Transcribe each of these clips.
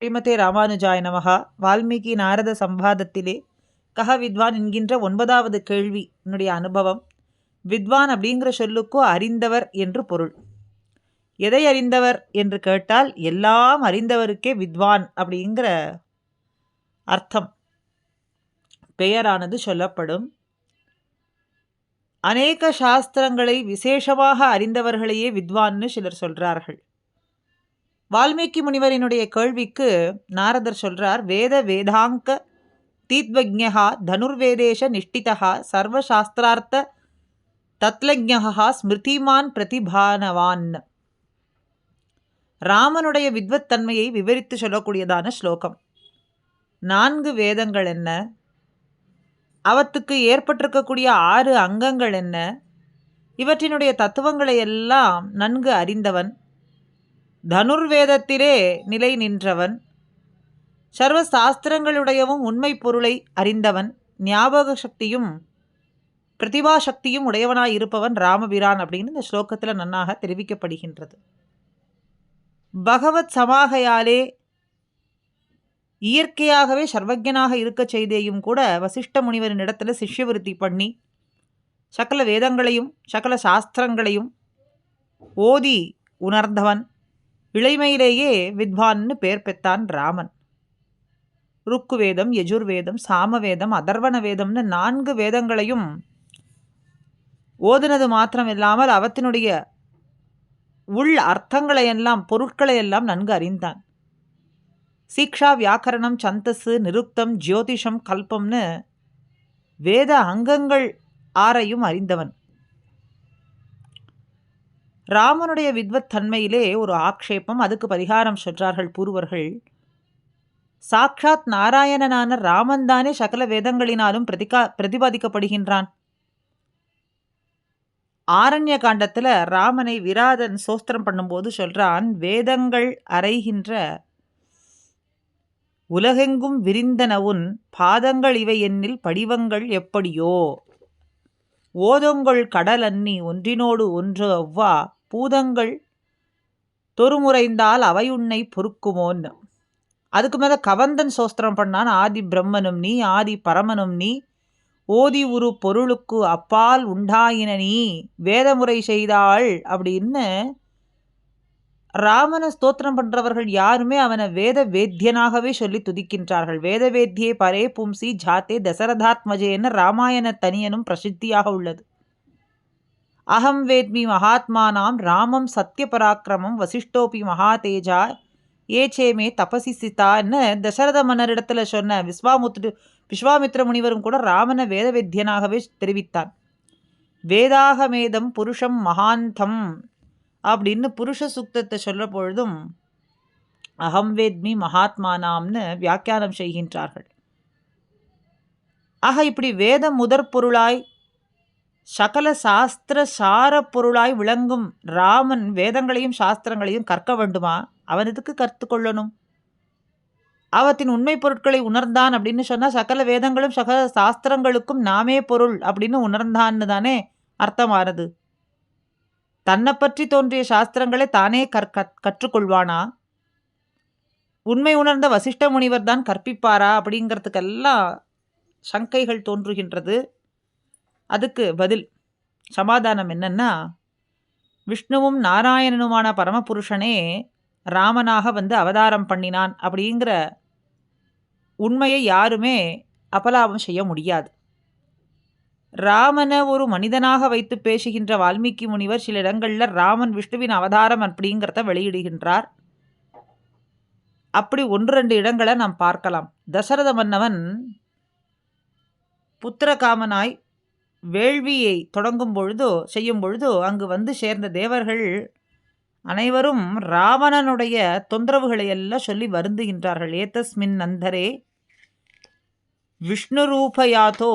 ஸ்ரீமதே ராமானுஜாய நமஹா. வால்மீகி நாரத சம்பாதத்திலே கஹ வித்வான் என்கின்ற 9வது கேள்வி என்னுடைய அனுபவம். வித்வான் அப்படிங்கிற சொல்லுக்கு அறிந்தவர் என்று பொருள். எதை அறிந்தவர் என்று கேட்டால் எல்லாம் அறிந்தவருக்கே வித்வான் அப்படிங்கிற அர்த்தம் பெயரானது சொல்லப்படும். அநேக சாஸ்திரங்களை விசேஷமாக அறிந்தவர்களையே வித்வான்னு சிலர் சொல்றார்கள். வால்மீகி முனிவரினுடைய கேள்விக்கு நாரதர் சொல்றார், வேத வேதாங்க தீத்வஜ்ஞா தனுர்வேதேஷ நிஷ்டிதா சர்வசாஸ்திரார்த்த தத்லஜ்ஞா ஸ்மிருதிமான் பிரதிபானவான். ராமனுடைய வித்வத்தன்மையை விவரித்து சொல்லக்கூடியதான ஸ்லோகம். 4 வேதங்கள் என்ன, அவற்றுக்கு ஏற்பட்டிருக்கக்கூடிய 6 அங்கங்கள் என்ன, இவற்றினுடைய தத்துவங்களை எல்லாம் நன்கு அறிந்தவன், தனுர்வேதத்திலே நிலை நின்றவன், சர்வ சாஸ்திரங்களுடையவும் உண்மை பொருளை அறிந்தவன், ஞாபக சக்தியும் பிரதிபா சக்தியும் உடையவனாய் இருப்பவன் ராமபிரான் அப்படின்னு இந்த ஸ்லோகத்தில் நன்னாக தெரிவிக்கப்படுகின்றது. பகவத் சமாகையாலே இயற்கையாகவே சர்வஜனாக இருக்க செய்தேயும் கூட வசிஷ்ட முனிவரின் இடத்துல சிஷ்யவிருத்தி பண்ணி சகல வேதங்களையும் சகல சாஸ்திரங்களையும் ஓதி உணர்ந்தவன். இளைமையிலேயே வித்வான்னு பேர் பெற்றான் ராமன். ருக்கு வேதம், யஜுர்வேதம், சாமவேதம், அதர்வண வேதம்னு 4 வேதங்களையும் ஓதுனது மாத்திரமில்லாமல் அவற்றினுடைய உள் அர்த்தங்களையெல்லாம் பொருட்களையெல்லாம் நன்கு அறிந்தான். சீக்ஷா, வியாக்கரணம், சந்தஸு, நிருக்தம், ஜோதிஷம், கல்பம்னு வேத அங்கங்கள் 6ஐயும் அறிந்தவன். ராமனுடைய வித்வத் தன்மையிலே ஒரு ஆக்ஷேபம், அதுக்கு பரிகாரம் சொல்றார்கள் பூர்வர்கள். சாக்ஷாத் நாராயணனான ராமன்தானே சகல வேதங்களினாலும் பிரதிபாதிக்கப்படுகின்றான். ஆரண்ய காண்டத்தில் ராமனை விராதன் சோஸ்திரம் பண்ணும்போது சொல்றான், வேதங்கள் அறைகின்ற உலகெங்கும் விரிந்தனவுன் பாதங்கள் இவை என்னில் படிவங்கள் எப்படியோ, ஓதொங்கள் கடல் அன்னி ஒன்றினோடு ஒன்று அவ்வா பூதங்கள் தொறுமுறைந்தால் அவை உன்னை பொறுக்குமோன்னு. அதுக்கு மேலே கவந்தன் சோஸ்திரம் பண்ணான், ஆதி பிரம்மனும் நீ ஆதி பரமனும் நீ ஓதி உரு பொருளுக்கு அப்பால் உண்டாயின நீ வேதமுறை செய்தாள் அப்படின்னு ராமனை ஸ்தோத்திரம் பண்றவர்கள் யாருமே அவனை வேத வேத்தியனாகவே சொல்லி துதிக்கின்றார்கள். வேத வேத்தியே பரே பும்சி ஜாத்தே தசரதாத்மஜேன்னு ராமாயண தனியனும் பிரசித்தியாக உள்ளது. அகம் வேத்மி மகாத்மானாம் ராமம் சத்ய பராக்கிரமம் வசிஷ்டோபி மகாதேஜா ஏச்சேமே தபசி சிதான்னு தசரத மன்னரிடத்துல சொன்ன விஸ்வாமித்ர முனிவரும் கூட ராமனை வேதவேத்தியனாகவே தெரிவித்தான். வேதாகமேதம் புருஷம் மகாந்தம் அப்படின்னு புருஷ சுக்தத்தை சொல்ல பொழுதும் அகம் வேத்மி மகாத்மானாம்னு வியாக்கியானம் செய்கின்றார்கள். ஆக இப்படி வேதம் முதற் பொருளாய் சகல சாஸ்திர சார பொருளாய் விளங்கும் ராமன் வேதங்களையும் சாஸ்திரங்களையும் கற்க வேண்டுமா? அவன் எதுக்கு கற்றுக்கொள்ளணும்? அவற்றின் உண்மை பொருட்களை உணர்ந்தான் அப்படின்னு சொன்னால் சகல வேதங்களும் சகல சாஸ்திரங்களுக்கும் நாமே பொருள் அப்படின்னு உணர்ந்தான்னு தானே அர்த்தமானது. தன்னை பற்றி தோன்றிய சாஸ்திரங்களை தானே கற்றுக்கொள்வானா? உண்மை உணர்ந்த வசிஷ்ட முனிவர் தான் கற்பிப்பாரா? அப்படிங்கிறதுக்கெல்லாம் சங்கைகள் தோன்றுகின்றது. அதுக்கு பதில் சமாதானம் என்னன்னா, விஷ்ணுவும் நாராயணனுமான பரமபுருஷனே ராமனாக வந்து அவதாரம் பண்ணினான் அப்படிங்கிற உண்மையை யாருமே அபலாபம் செய்ய முடியாது. ராமனை ஒரு மனிதனாக வைத்து பேசுகின்ற வால்மீகி முனிவர் சில இடங்களில் ராமன் விஷ்ணுவின் அவதாரம் அப்படிங்கிறத வெளியிடுகின்றார். அப்படி 1-2 இடங்களை நாம் பார்க்கலாம். தசரத மன்னவன் புத்திரகாமனாய் வேள்வியை செய்யும் பொழுது அங்கு வந்து சேர்ந்த தேவர்கள் அனைவரும் ராவணனுடைய தொந்தரவுகளை எல்லாம் சொல்லி வருந்துகின்றார்கள். ஏதஸ்மின் நந்தரே விஷ்ணு ரூபயாதோ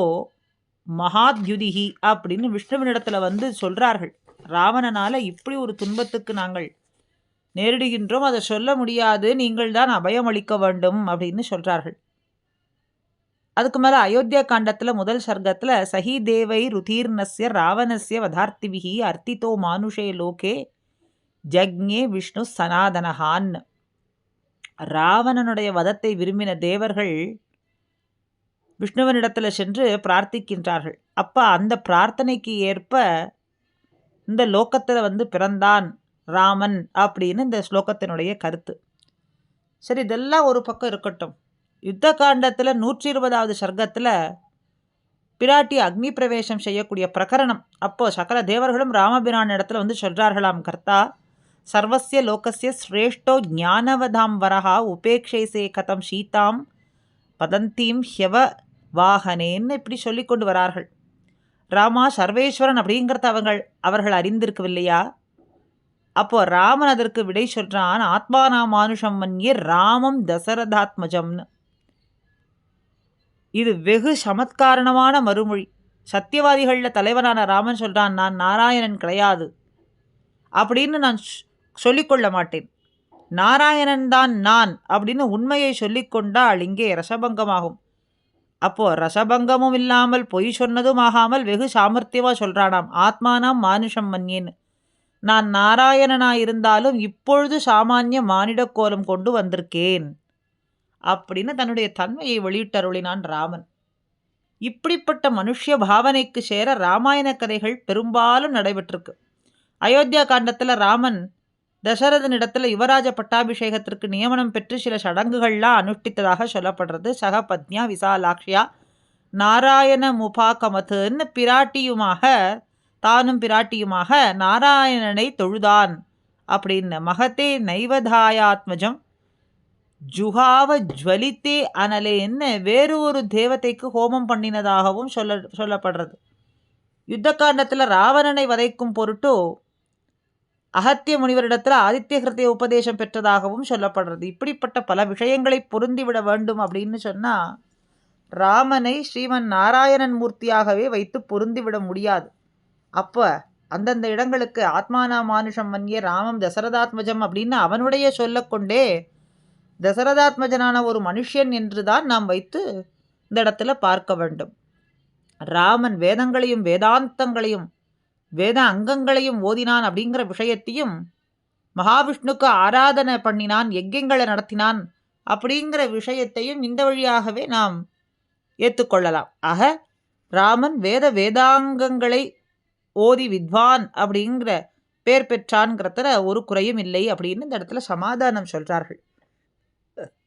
மகாத்யுதிகி அப்படின்னு விஷ்ணுவினிடத்துல வந்து சொல்றார்கள். ராவணனால இப்படி ஒரு துன்பத்துக்கு நாங்கள் நேரிடுகின்றோம், அதை சொல்ல முடியாது, நீங்கள் தான் அபயம் அளிக்க வேண்டும் அப்படின்னு சொல்றார்கள். அதுக்கு மேலே அயோத்தியா காண்டத்தில் முதல் சர்க்கத்தில் சஹி தேவை ருதீர்ணஸ்ய ராவணஸ்ய வதார்த்திபிகி அர்த்தித்தோ மானுஷே லோகே ஜக்ஞே விஷ்ணு சனாதனஹான். ராவணனுடைய வதத்தை விரும்பின தேவர்கள் விஷ்ணுவனிடத்தில் சென்று பிரார்த்திக்கின்றார்கள். அப்போ அந்த பிரார்த்தனைக்கு ஏற்ப இந்த லோகத்தில் பிறந்தான் ராமன் அப்படின்னு இந்த ஸ்லோகத்தினுடைய கருத்து. சரி, இதெல்லாம் ஒரு பக்கம் இருக்கட்டும். யுத்த காண்டத்தில் 120வது சர்க்கத்தில் பிராட்டி அக்னி பிரவேசம் செய்யக்கூடிய பிரகரணம். அப்போது சகல தேவர்களும் ராமபிரான் இடத்துல சொல்கிறார்களாம், கர்த்தா சர்வசிய லோகசிய ஸ்ரேஷ்டோ ஞானவதாம் வரஹா உபேக்ஷேசே கதம் சீதாம் பதந்தீம் ஹ்யவ வாகனேன்னு இப்படி சொல்லி கொண்டு வரார்கள். ராமா சர்வேஸ்வரன் அப்படிங்கிறத அவர்கள் அறிந்திருக்கவில்லையா? அப்போ ராமன் அதற்கு விடை சொல்றான், ஆத்மானா மானுஷம் மன்யே ராமம் தசரதாத்மஜம்னு. இது வெகு சமத்காரணமான மறுமொழி. சத்தியவாதிகளில் தலைவனான ராமன் சொல்றான், நான் நாராயணன் கிடையாது அப்படின்னு நான் சொல்லிக்கொள்ள மாட்டேன், நாராயணன் தான் நான் அப்படின்னு உண்மையை சொல்லிக்கொண்டால் இங்கே ரசபங்கமாகும். அப்போது ரசபங்கமும் இல்லாமல் பொய் சொன்னதும் ஆகாமல் வெகு சாமர்த்தியமாக சொல்கிறானாம், ஆத்மானாம் மானுஷம் மன்யேன்னு. நான் நாராயணனாயிருந்தாலும் இப்பொழுது சாமானிய மானிட கோலம் கொண்டு வந்திருக்கேன் அப்படின்னு தன்னுடைய தன்மையை வெளியிட்டருளினான் ராமன். இப்படிப்பட்ட மனுஷ்ய பாவனைக்கு சேர ராமாயண கதைகள் பெரும்பாலும் நடைபெற்றிருக்கு. அயோத்தியா காண்டத்தில் ராமன் தசரதனிடத்தில் யுவராஜ பட்டாபிஷேகத்திற்கு நியமனம் பெற்று சில சடங்குகள்லாம் அனுஷ்டித்ததாக சொல்லப்படுறது. சகபத்னியா விசாலாக்ஷியா நாராயண முபாகமத்துன்னு தானும் பிராட்டியுமாக நாராயணனை தொழுதான் அப்படின்னு. மகத்தே நைவதாயாத்மஜம் ஜுஹாவ ஜுவலித்தே அனலேன்னு வேறு ஒரு தேவதைக்கு ஹோமம் பண்ணினதாகவும் சொல்லப்படுறது. யுத்த காண்டத்தில் ராவணனை வதைக்கும் பொருட்டு அகத்திய முனிவரிடத்தில் ஆதித்ய ஹிருதய உபதேசம் பெற்றதாகவும் சொல்லப்படுறது. இப்படிப்பட்ட பல விஷயங்களை பொருந்திவிட வேண்டும் அப்படின்னு சொன்னால் ராமனை ஸ்ரீமன் நாராயணன் மூர்த்தியாகவே வைத்து பொருந்திவிட முடியாது. அப்போ அந்தந்த இடங்களுக்கு ஆத்மானா மானுஷம் மன்யே ராமம் தசரதாத்மஜம் அப்படின்னு அவனுடைய சொல்லக்கொண்டே தசரதாத்மஜனான ஒரு மனுஷன் என்று தான் நாம் வைத்து இந்த இடத்துல பார்க்க வேண்டும். ராமன் வேதங்களையும் வேதாந்தங்களையும் வேத அங்கங்களையும் ஓதினான் அப்படிங்கிற விஷயத்தையும், மகாவிஷ்ணுக்கு ஆராதனை பண்ணினான், யஜ்யங்களை நடத்தினான் அப்படிங்கிற விஷயத்தையும் இந்த வழியாகவே நாம் ஏற்றுக்கொள்ளலாம். ஆக ராமன் வேதாங்கங்களை ஓதி வித்வான் அப்படிங்கிற பேர் பெற்றான்ங்கிறதுல ஒரு குறையும் இல்லை அப்படின்னு இந்த இடத்துல சமாதானம் சொல்கிறார்கள்.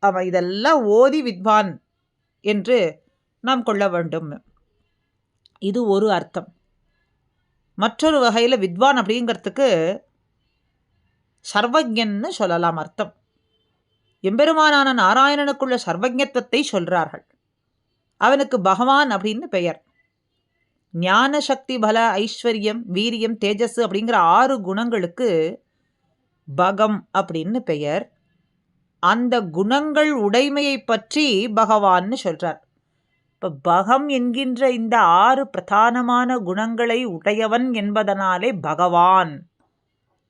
அவன் இதெல்லாம் ஓதி வித்வான் என்று நாம் கொள்ள வேண்டும். இது ஒரு அர்த்தம். மற்றொரு வகையில் வித்வான் அப்படிங்கிறதுக்கு சர்வஜன்னு சொல்லலாம் அர்த்தம். எம்பெருமானான நாராயணனுக்குள்ள சர்வஜத்துவத்தை சொல்கிறார்கள். அவனுக்கு பகவான் அப்படின்னு பெயர். ஞான சக்தி பல ஐஸ்வர்யம் வீரியம் தேஜஸ் அப்படிங்கிற 6 குணங்களுக்கு பகம் அப்படின்னு பெயர். அந்த குணங்கள் உடைமையை பற்றி பகவான்னு சொல்கிறார். இப்போ பகம் என்கின்ற இந்த 6 பிரதானமான குணங்களை உடையவன் என்பதனாலே பகவான்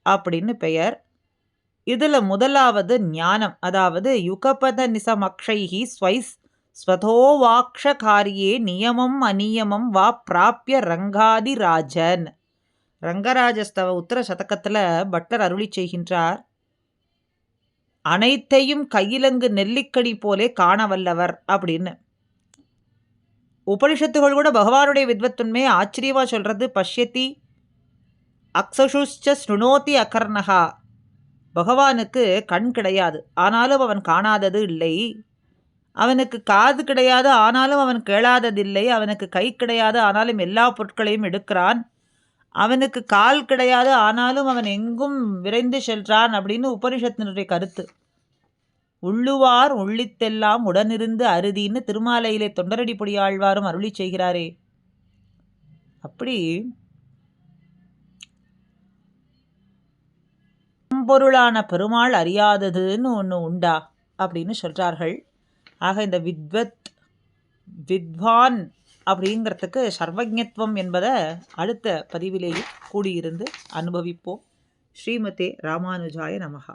அப்படின்னு பெயர். இதில் முதலாவது ஞானம், அதாவது யுகபத நிசமக்ஷைஹி ஸ்வதோவாக்ஷ காரியே நியமம் அநியமம் வா பிராப்பிய ரங்காதிராஜன். ரங்கராஜஸ்தவ உத்தர சதகத்தில் பட்டர் அருளி செய்கின்றார், அனைத்தையும் கையிலங்கு நெல்லிக்கடி போலே காணவல்லவர் அப்படின்னு. உபனிஷத்துகள் கூட பகவானுடைய வித்வத்துன்மையை ஆச்சரியமாக சொல்கிறது. பஷ்யதி அக்ஷுஷ்ச ஸ்ருணோதி அகர்ணகா. பகவானுக்கு கண் கிடையாது, ஆனாலும் அவன் காணாதது இல்லை. அவனுக்கு காது கிடையாது, ஆனாலும் அவன் கேளாததில்லை. அவனுக்கு கை கிடையாது, ஆனாலும் எல்லா பொருட்களையும் எடுக்கிறான். அவனுக்கு கால் கிடையாது, ஆனாலும் அவன் எங்கும் விரைந்து செல்றான் அப்படின்னு உபனிஷத்தினுடைய கருத்து. உள்ளுவார் உள்ளித்தெல்லாம் உடனிருந்து அருதின்னு திருமாலையிலே தொண்டரடி பொடியாழ்வாரும் அருளி செய்கிறாரே. அப்படி பொருளான பெருமாள் அறியாததுன்னு ஒன்று உண்டா அப்படின்னு சொல்கிறார்கள். ஆக இந்த வித்வான் அப்படிங்கிறதுக்கு சர்வஜத்வம் என்பதை அடுத்த பதிவிலேயே கூடியிருந்து அனுபவிப்போம். ஸ்ரீமதே ராமானுஜாய நமஹா.